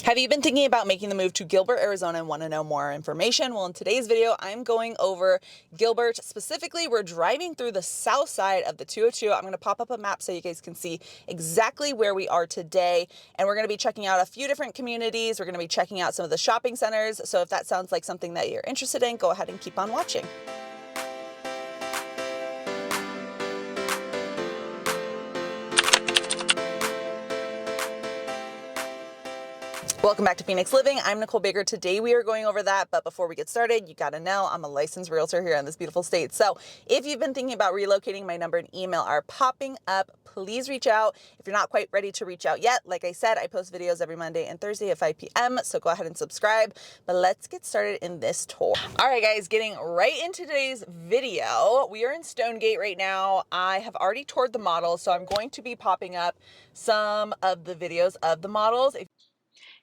Have you been thinking about making the move to Gilbert, Arizona and want to know more information? Well, in today's video, I'm going over Gilbert. Specifically, we're driving through the south side of the 202. I'm going to pop up a map so you guys can see exactly where we are today. And we're going to be checking out a few different communities. We're going to be checking out some of the shopping centers. So if that sounds like something that you're interested in, go ahead and keep on watching. Welcome back to Phoenix Living. I'm Nicole Baker. Today we are going over that, but before we get started, you gotta know I'm a licensed realtor here in this beautiful state. So if you've been thinking about relocating, my number and email are popping up. Please reach out. If you're not quite ready to reach out yet, like I said, I post videos every Monday and Thursday at 5 p.m. So go ahead and subscribe, but let's get started in this tour. All right, guys, getting right into today's video. We are in Stonate right now. I have already toured the models, so I'm going to be popping up some of the videos of the models.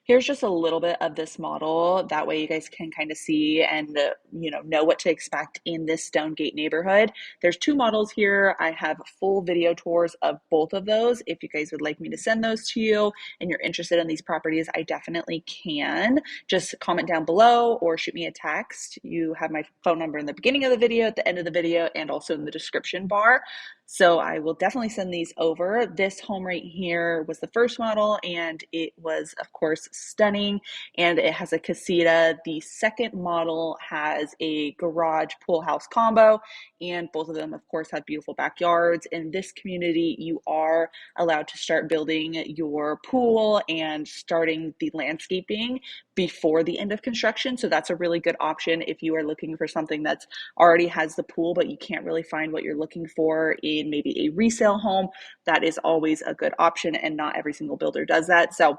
Here's just a little bit of this model. That way you guys can kind of see and know what to expect in this Stonate neighborhood. There's two models here. I have full video tours of both of those. If you guys would like me to send those to you and you're interested in these properties, I definitely can. Just comment down below or shoot me a text. You have my phone number in the beginning of the video, at the end of the video, and also in the description bar. So I will definitely send these over. This home right here was the first model, and it was, of course, stunning, and it has a casita. The second model has a garage pool house combo, and both of them, of course, have beautiful backyards. In this community, you are allowed to start building your pool and starting the landscaping before the end of construction. So that's a really good option if you are looking for something that's already has the pool, but you can't really find what you're looking for in maybe a resale home. That is always a good option, and not every single builder does that. So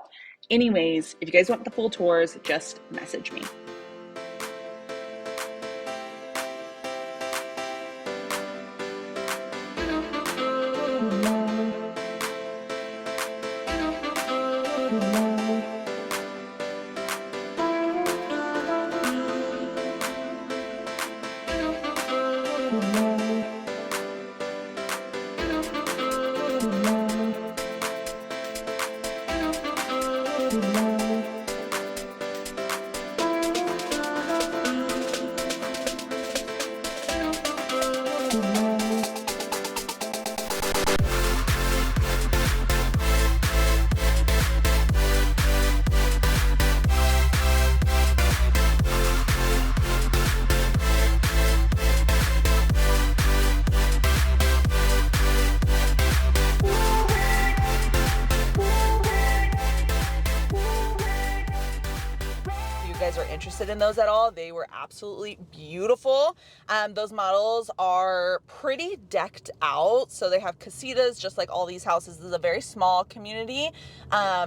anyways, if you guys want the full tours, just message me. Guys are interested in those at all, they were absolutely beautiful. Those models are pretty decked out, so they have casitas just like all these houses. This is a very small community,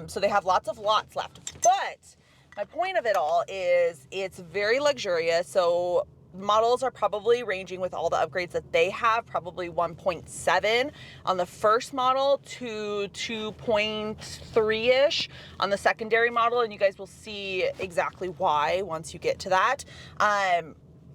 so they have lots of lots left. But my point of it all is it's very luxurious. So models are probably ranging, with all the upgrades that they have, probably 1.7 on the first model to 2.3-ish on the secondary model, and you guys will see exactly why once you get to that.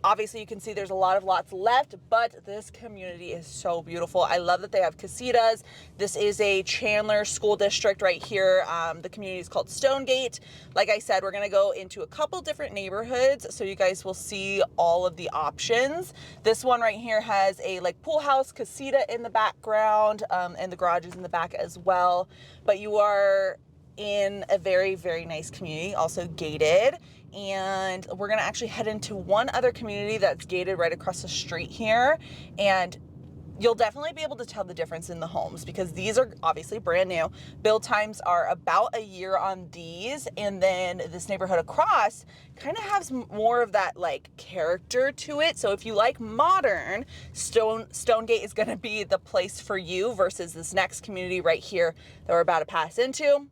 Obviously you can see there's a lot of lots left, but this community is so beautiful. I love that they have casitas. This is a Chandler school district right here. The community is called Stonate. Like I said, we're gonna go into a couple different neighborhoods so you guys will see all of the options. This one right here has a pool house casita in the background, and the garage is in the back as well. But you are in a very, very nice community, also gated. And we're gonna actually head into one other community that's gated right across the street here, and you'll definitely be able to tell the difference in the homes because these are obviously brand new. Build times are about a year on these, and then this neighborhood across kind of has more of that character to it. So if you like modern, Stonate is gonna be the place for you versus this next community right here that we're about to pass into.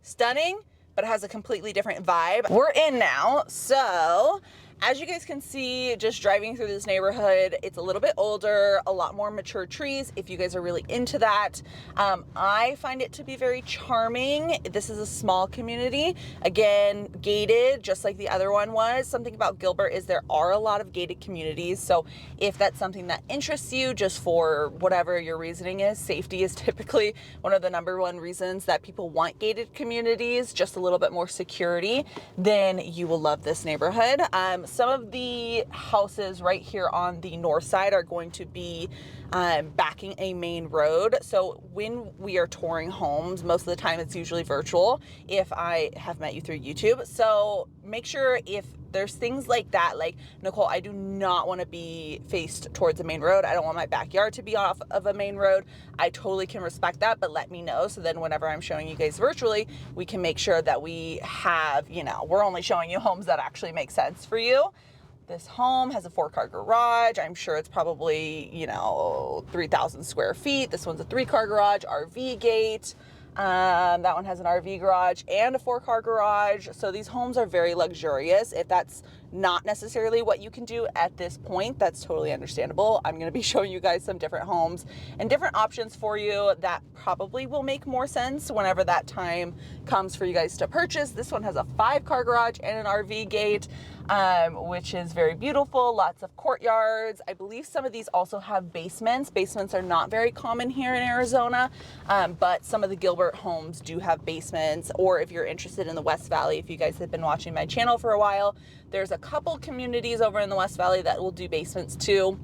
Stunning, but it has a completely different vibe. We're in now, so as you guys can see, just driving through this neighborhood, it's a little bit older, a lot more mature trees if you guys are really into that. I find it to be very charming. This is a small community, again, gated, just like the other one was. Something about Gilbert is there are a lot of gated communities, so if that's something that interests you, just for whatever your reasoning is, safety is typically one of the number one reasons that people want gated communities, just a little bit more security, then you will love this neighborhood. Some of the houses right here on the north side are going to be backing a main road. So when we are touring homes, most of the time it's usually virtual if I have met you through YouTube. So make sure if there's things like that, like, Nicole, I do not want to be faced towards a main road. I don't want my backyard to be off of a main road. I totally can respect that, but let me know. So then whenever I'm showing you guys virtually, we can make sure that we have, we're only showing you homes that actually make sense for you. This home has a 4-car garage. I'm sure it's probably, 3,000 square feet. This one's a 3-car garage, RV gate. That one has an RV garage and a 4-car garage. So these homes are very luxurious. If that's not necessarily what you can do at this point, that's totally understandable. I'm going to be showing you guys some different homes and different options for you that probably will make more sense whenever that time comes for you guys to purchase. This one has a 5-car garage and an RV gate, which is very beautiful. Lots of courtyards. I believe some of these also have basements. Basements are not very common here in Arizona, but some of the Gilbert homes do have basements. Or if you're interested in the West Valley, if you guys have been watching my channel for a while, there's a couple communities over in the West Valley that will do basements too.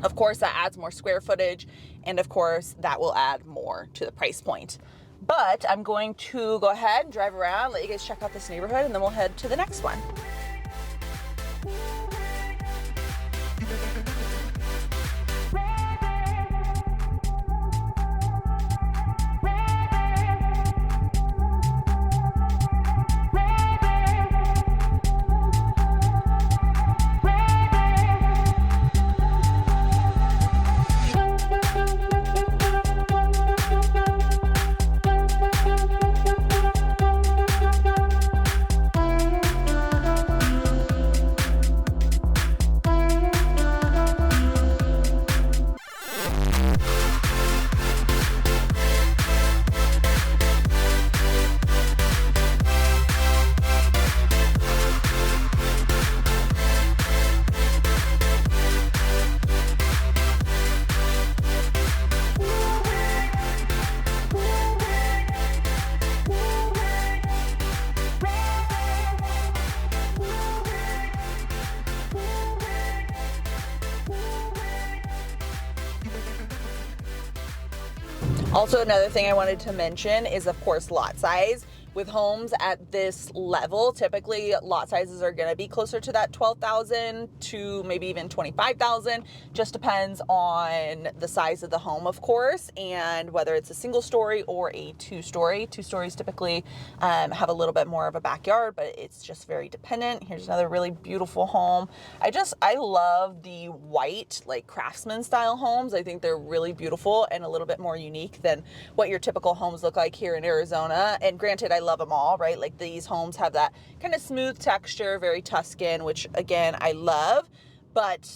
Of course, that adds more square footage, and of course, that will add more to the price point. But I'm going to go ahead and drive around, let you guys check out this neighborhood, and then we'll head to the next one. Also, another thing I wanted to mention is, of course, lot size. With homes at this level, typically lot sizes are going to be closer to that 12,000 to maybe even 25,000. Just depends on the size of the home, of course, and whether it's a single story or a 2-story. 2 stories typically have a little bit more of a backyard, but it's just very dependent. Here's another really beautiful home. I love the white, like, craftsman style homes. I think they're really beautiful and a little bit more unique than what your typical homes look like here in Arizona. And granted, I love them all, right? Like, these homes have that kind of smooth texture, very Tuscan, which again, I love, but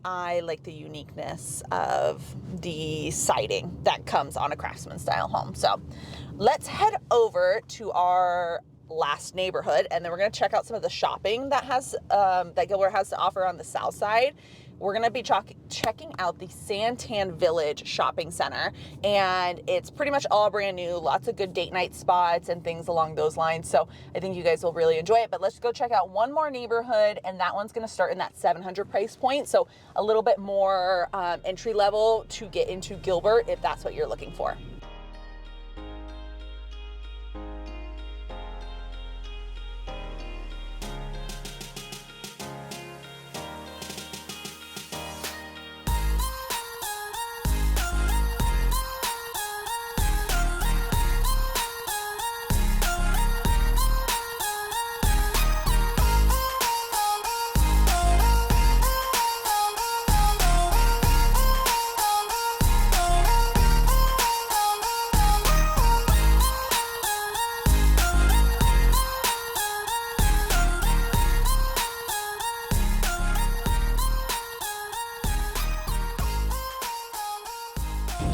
I like the uniqueness of the siding that comes on a craftsman style home. So let's head over to our last neighborhood, and then we're going to check out some of the shopping that that Gilbert has to offer on the south side. We're going to be checking out the Santan Village Shopping Center, and it's pretty much all brand new, lots of good date night spots and things along those lines. So I think you guys will really enjoy it. But let's go check out one more neighborhood, and that one's going to start in that 700 price point. So a little bit more entry level to get into Gilbert if that's what you're looking for.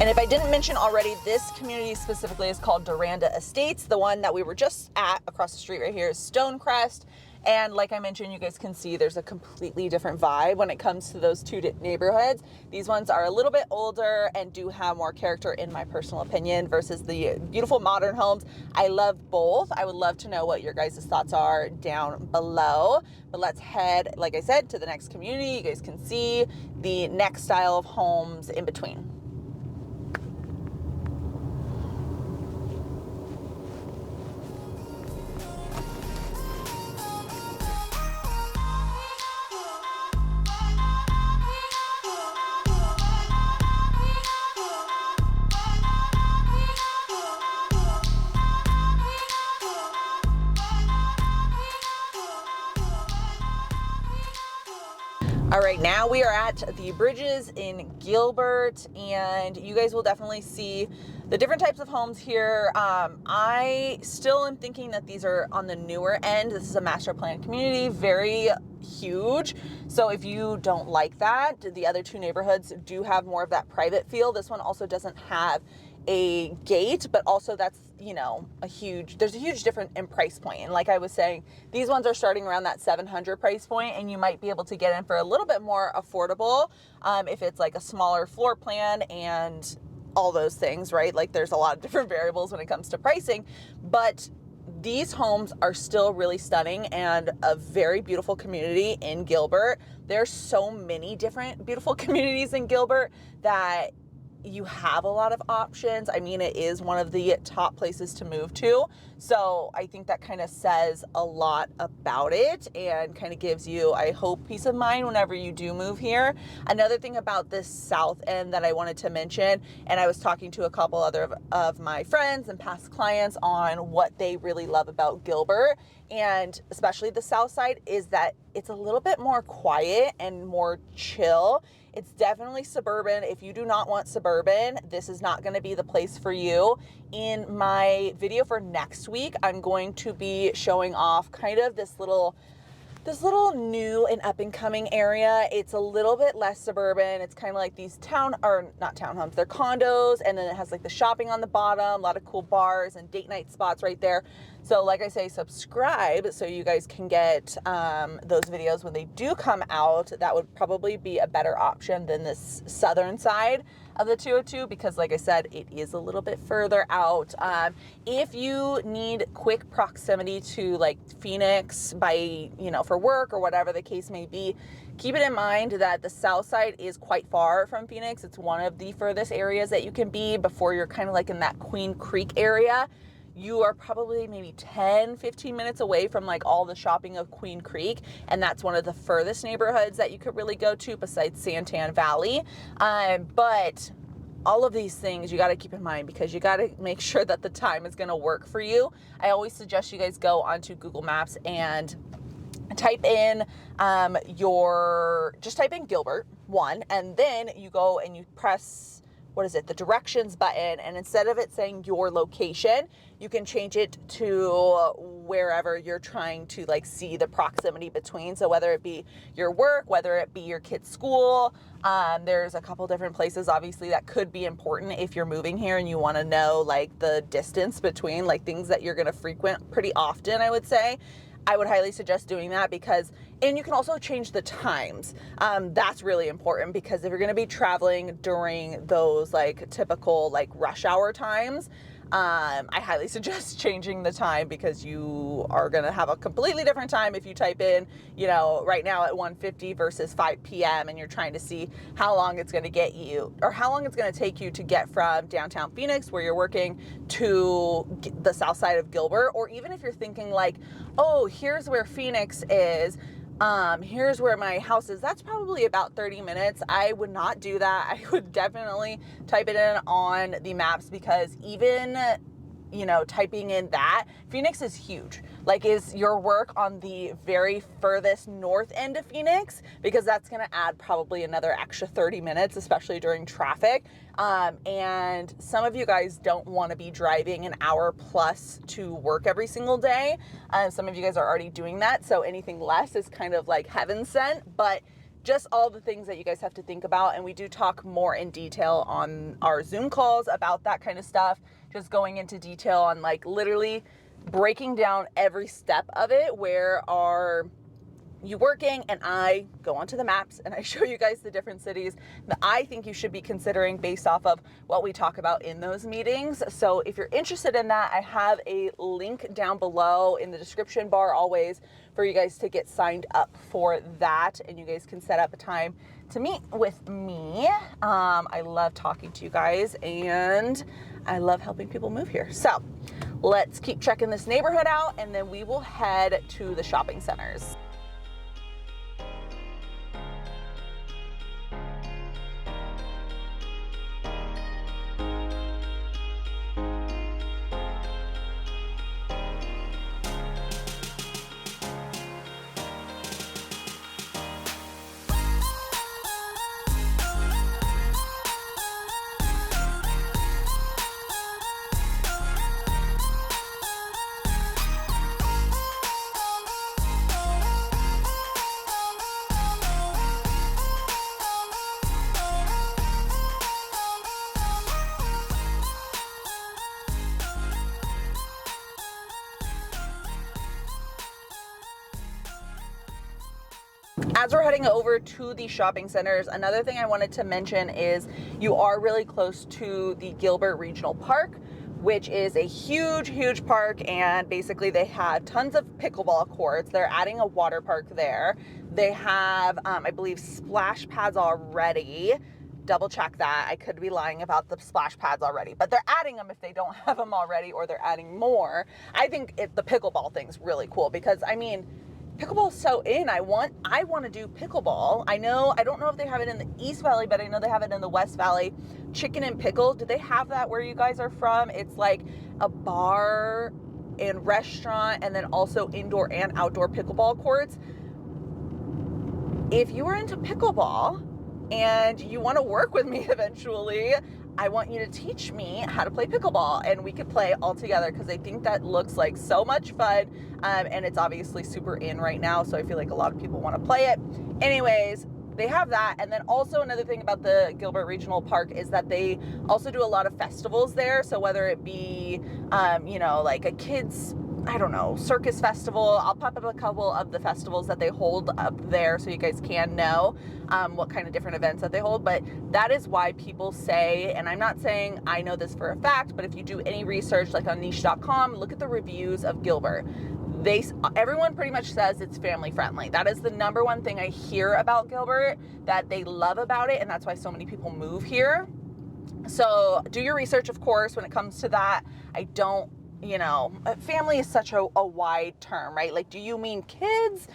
And if I didn't mention already, this community specifically is called Duranda Estates. The one that we were just at across the street right here is Stonecrest. And like I mentioned, you guys can see there's a completely different vibe when it comes to those two neighborhoods. These ones are a little bit older and do have more character in my personal opinion versus the beautiful modern homes. I love both. I would love to know what your guys' thoughts are down below. But let's head, like I said, to the next community. You guys can see the next style of homes in between. All right, now we are at the bridges in Gilbert, and you guys will definitely see the different types of homes here. I still am thinking that these are on the newer end. This is a master plan community, very huge. So if you don't like that, the other two neighborhoods do have more of that private feel. This one also doesn't have a gate, but also that's, you know, there's a huge difference in price point. And like I was saying, these ones are starting around that 700 price point, and you might be able to get in for a little bit more affordable if it's like a smaller floor plan and all those things, right? Like there's a lot of different variables when it comes to pricing, but these homes are still really stunning and a very beautiful community in Gilbert. There's so many different beautiful communities in Gilbert that you have a lot of options. I mean, it is one of the top places to move to. So I think that kind of says a lot about it and kind of gives you, I hope, peace of mind whenever you do move here. Another thing about this south end that I wanted to mention, and I was talking to a couple other of my friends and past clients on what they really love about Gilbert, and especially the south side, is that it's a little bit more quiet and more chill. It's definitely suburban. If you do not want suburban, this is not going to be the place for you. In my video for next week, I'm going to be showing off kind of this little new and up and coming area. It's a little bit less suburban. It's kind of like these not townhomes, they're condos, and then it has like the shopping on the bottom, a lot of cool bars and date night spots right there. So like I say, subscribe so you guys can get those videos when they do come out. That would probably be a better option than this southern side of the 202, because like I said, it is a little bit further out. If you need quick proximity to like Phoenix by, you know, for work or whatever the case may be, keep it in mind that the south side is quite far from Phoenix. It's one of the furthest areas that you can be before you're kind of like in that Queen Creek area. You are probably maybe 10, 15 minutes away from like all the shopping of Queen Creek. And that's one of the furthest neighborhoods that you could really go to besides Santan Valley. But all of these things you got to keep in mind because you got to make sure that the time is going to work for you. I always suggest you guys go onto Google Maps and type in just type in Gilbert 1, and then you go and you press the directions button, and instead of it saying your location, you can change it to wherever you're trying to like see the proximity between. So whether it be your work, whether it be your kid's school, there's a couple different places obviously that could be important if you're moving here and you want to know like the distance between like things that you're going to frequent pretty often. I would highly suggest doing that and you can also change the times. That's really important because if you're going to be traveling during those like typical like rush hour times, I highly suggest changing the time because you are going to have a completely different time if you type in, you know, right now at 1:50 versus 5 p.m. and you're trying to see how long it's going to get you or how long it's going to take you to get from downtown Phoenix where you're working to the south side of Gilbert. Or even if you're thinking like, oh, here's where Phoenix is, here's where my house is, that's probably about 30 minutes. I would not do that. I would definitely type it in on the maps because even, you know, typing in that, Phoenix is huge. Like, is your work on the very furthest north end of Phoenix? Because that's going to add probably another extra 30 minutes, especially during traffic. And some of you guys don't want to be driving an hour plus to work every single day. Some of you guys are already doing that. So anything less is kind of like heaven sent. But just all the things that you guys have to think about. And we do talk more in detail on our Zoom calls about that kind of stuff, just going into detail on like literally breaking down every step of it. Where are you working? And I go onto the maps and I show you guys the different cities that I think you should be considering based off of what we talk about in those meetings. So if you're interested in that, I have a link down below in the description bar always for you guys to get signed up for that, and you guys can set up a time to meet with me. I love talking to you guys and I love helping people move here. So let's keep checking this neighborhood out and then we will head to the shopping centers. As we're heading over to the shopping centers, another thing I wanted to mention is you are really close to the Gilbert Regional Park, which is a huge park, and basically they have tons of pickleball courts. They're adding a water park there. They have, I believe, splash pads already. Double check that. I could be lying about the splash pads already, but they're adding them if they don't have them already, or they're adding more. I think the pickleball thing's really cool because, I mean, pickleball is so in. I want to do pickleball. I don't know if they have it in the East Valley, but I know they have it in the West Valley. Chicken and pickle. Do they have that where you guys are from? It's like a bar and restaurant, and then also indoor and outdoor pickleball courts. If you are into pickleball and you want to work with me eventually, I want you to teach me how to play pickleball, and we could play all together because I think that looks like so much fun, and it's obviously super in right now, so I feel like a lot of people want to play it. Anyways, they have that. And then also another thing about the Gilbert Regional Park is that they also do a lot of festivals there. So whether it be, like a kids, I don't know, circus festival, I'll pop up a couple of the festivals that they hold up there so you guys can know what kind of different events that they hold. But that is why people say, and I'm not saying I know this for a fact, but if you do any research like on niche.com, look at the reviews of Gilbert. Everyone pretty much says it's family friendly. That is the number one thing I hear about Gilbert that they love about it, and that's why so many people move here. So do your research, of course, when it comes to that. I don't, family is such a wide term, right? Like, do you mean kids?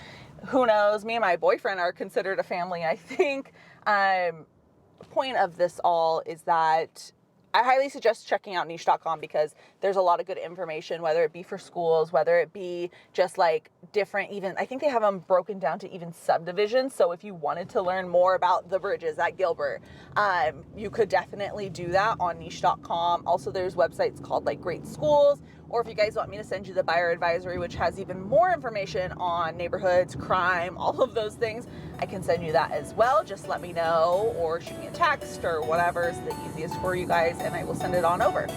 Who knows? Me and my boyfriend are considered a family, I think. Point of this all is that I highly suggest checking out niche.com because there's a lot of good information, whether it be for schools, whether it be just like different, even, I think they have them broken down to even subdivisions. So if you wanted to learn more about the bridges at Gilbert, you could definitely do that on niche.com. Also, there's websites called like Great Schools, or if you guys want me to send you the buyer advisory, which has even more information on neighborhoods, crime, all of those things, I can send you that as well. Just let me know or shoot me a text or whatever is the easiest for you guys, and I will send it on over.